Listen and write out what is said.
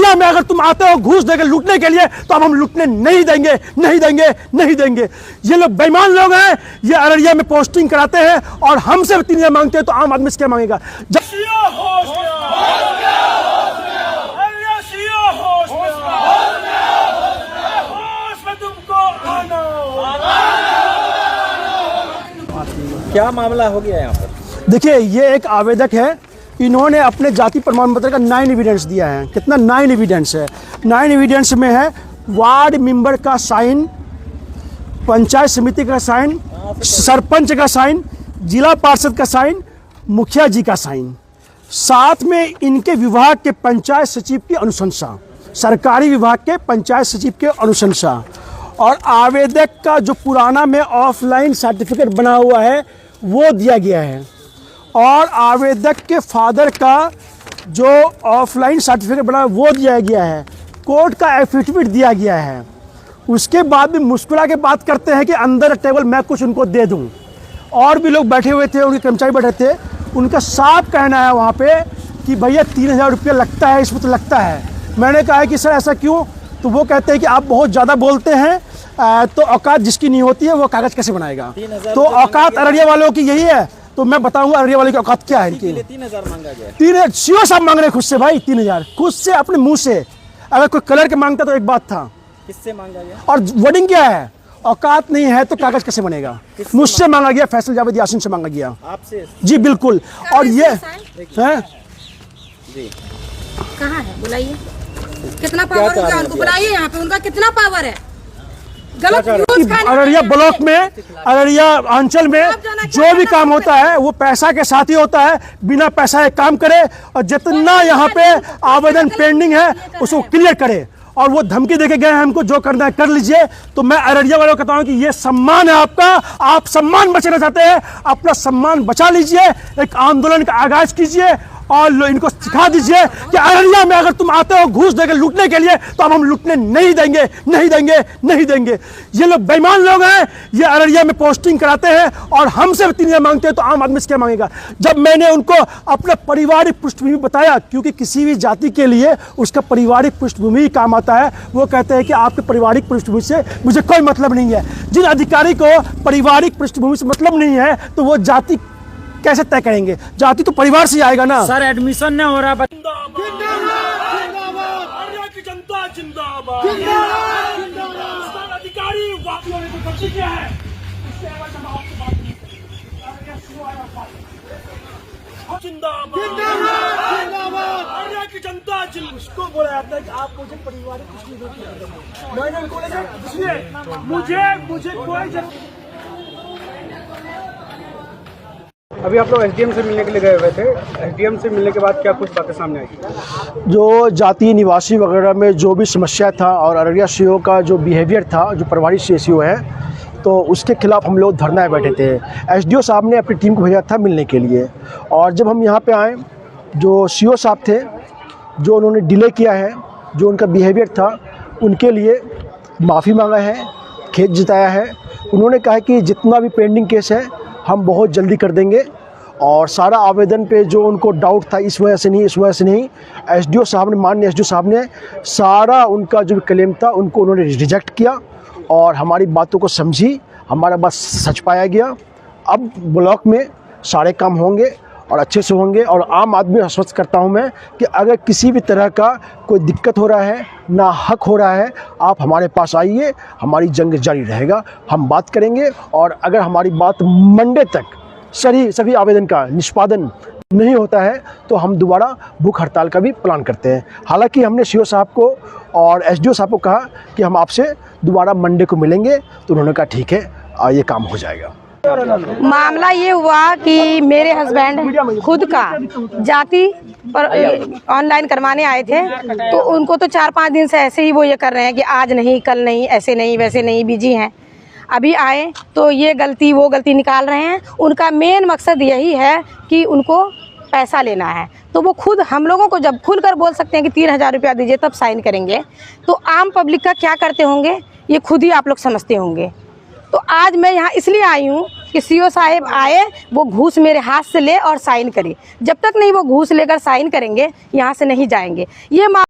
अररिया में अगर तुम आते हो घूस देकर लूटने के लिए तो अब हम लूटने नहीं देंगे, नहीं देंगे, नहीं देंगे। ये लोग बेईमान लोग हैं, ये अररिया में पोस्टिंग कराते हैं और हमसे 3000 मांगते हैं, तो आम आदमी से क्या मांगेगा? क्या मामला हो गया यहाँ पर? देखिए, ये एक आवेदक है, इन्होंने अपने जाति प्रमाण पत्र का 9 एविडेंस दिया है। कितना 9 एविडेंस है? 9 एविडेंस में है वार्ड मेंबर का साइन, पंचायत समिति का साइन, सरपंच का साइन, जिला पार्षद का साइन, मुखिया जी का साइन, साथ में इनके विभाग के पंचायत सचिव की अनुशंसा, सरकारी विभाग के पंचायत सचिव के अनुशंसा, और आवेदक का जो पुराना में ऑफलाइन सर्टिफिकेट बना हुआ है वो दिया गया है, और आवेदक के फादर का जो ऑफलाइन सर्टिफिकेट बना है वो दिया गया है, कोर्ट का एफिडेविट दिया गया है। उसके बाद भी मुस्कुरा के बात करते हैं कि अंदर टेबल मैं कुछ उनको दे दूं। और भी लोग बैठे हुए थे, उनके कर्मचारी बैठे थे, उनका साफ कहना है वहाँ पे कि भैया 3000 रुपया लगता है, इसमें तो लगता है। मैंने कहा है कि सर ऐसा क्यों? तो वो कहते हैं कि आप बहुत ज़्यादा बोलते हैं, तो औकात जिसकी नहीं होती है वो कागज़ कैसे बनाएगा? तो औकात अररिया वालों की यही है। तो मैं बताऊंगा अररिया वाले की औकात क्या है इनकी। 3000 मांगा गया। 3000 सीओ साहब मांग रहे हैं खुद से भाई, 3000 खुद से अपने मुंह से। अगर कोई कलर के मांगता तो एक बात था, किससे मांगा गया? और वर्डिंग क्या है? औकात नहीं है तो कागज कैसे बनेगा? मुझसे मांगा गया, फैसल जावेद यासीन से मांगा गया। आपसे? जी बिल्कुल। और ये है जी, कहाँ है बुलाइए, कितना पावर है उनको, बुलाइए यहाँ पे, उनका कितना पावर है? गलत अररिया ब्लॉक में, अररिया अंचल में जो भी काम होता है वो पैसा के साथ ही होता है। बिना पैसा एक काम करे, और जितना यहाँ पे आवेदन पेंडिंग है उसको क्लियर करे। और वो धमकी देके गए हैं हमको, जो करना है कर लीजिए। तो मैं अररिया वालों को कहता हूँ कि ये सम्मान है आपका, आप सम्मान बचाना चाहते हैं, अपना सम्मान बचा लीजिए, एक आंदोलन का आगाज कीजिए और इनको सिखा दीजिए कि अररिया में अगर तुम आते हो घूस देकर लूटने के लिए तो अब हम लूटने नहीं देंगे, नहीं देंगे, नहीं देंगे। ये लोग बेईमान लोग हैं, ये अररिया में पोस्टिंग कराते हैं और हमसे 3000 मांगते हैं, तो आम आदमी से क्या मांगेगा? जब मैंने उनको अपना पारिवारिक पृष्ठभूमि बताया, क्योंकि किसी भी जाति के लिए उसका पारिवारिक पृष्ठभूमि ही काम आता है, वो कहते हैं कि आपके पारिवारिक पृष्ठभूमि से मुझे कोई मतलब नहीं है। जिन अधिकारी को पारिवारिक पृष्ठभूमि से मतलब नहीं है तो वो जाति कैसे तय करेंगे? जाति तो परिवार से आएगा ना। सर एडमिशन नहीं हो रहा। जनता जिंदाबाद, अधिकारी क्या है? जनता उसको बोला जाता है कि आप मुझे पारिवारिक कुछ नहीं देते। मैंने उनको बोला मुझे कोई अभी आप लोग एसडीएम से मिलने के लिए गए हुए थे, एसडीएम से मिलने के बाद क्या कुछ बातें सामने आई? जो जातीय निवासी वगैरह में जो भी समस्या था और अररिया सीओ का जो बिहेवियर था, जो प्रभारी सीओ है, तो उसके खिलाफ हम लोग धरना बैठे थे। एसडीओ साहब ने अपनी टीम को भेजा था मिलने के लिए, और जब हम यहाँ पे आए, जो सीओ साहब थे, जो उन्होंने डिले किया है, जो उनका बिहेवियर था, उनके लिए माफ़ी मांगा है, खेद जताया है। उन्होंने कहा कि जितना भी पेंडिंग केस है हम बहुत जल्दी कर देंगे, और सारा आवेदन पे जो उनको डाउट था इस वजह से नहीं, इस वजह से नहीं, एसडीओ साहब ने, माननीय एसडीओ साहब ने सारा उनका जो क्लेम था उनको उन्होंने रिजेक्ट किया और हमारी बातों को समझी, हमारा बात सच पाया गया। अब ब्लॉक में सारे काम होंगे और अच्छे से होंगे, और आम आदमी आश्वस्त करता हूं मैं कि अगर किसी भी तरह का कोई दिक्कत हो रहा है, ना हक हो रहा है, आप हमारे पास आइए, हमारी जंग जारी रहेगा, हम बात करेंगे। और अगर हमारी बात मंडे तक सभी आवेदन का निष्पादन नहीं होता है तो हम दोबारा भूख हड़ताल का भी प्लान करते हैं। हालांकि हमने सीओ साहब को और एसडीओ साहब को कहा कि हम आपसे दोबारा मंडे को मिलेंगे, तो उन्होंने कहा ठीक है, ये काम हो जाएगा। मामला ये हुआ कि मेरे हस्बैंड खुद का जाति पर ऑनलाइन करवाने आए थे, तो उनको तो 4-5 दिन से ऐसे ही वो ये कर रहे हैं कि आज नहीं, कल नहीं, ऐसे नहीं, वैसे नहीं, बिजी हैं। अभी आए तो ये गलती वो गलती निकाल रहे हैं। उनका मेन मकसद यही है कि उनको पैसा लेना है, तो वो खुद हम लोगों को जब खुल कर बोल सकते हैं कि 3000 रुपया दीजिए तब साइन करेंगे, तो आम पब्लिक का क्या करते होंगे ये खुद ही आप लोग समझते होंगे। तो आज मैं यहाँ इसलिए आई हूँ कि सीओ साहब आए, वो घूस मेरे हाथ से ले और साइन करे। जब तक नहीं वो घूस लेकर साइन करेंगे यहाँ से नहीं जाएंगे। ये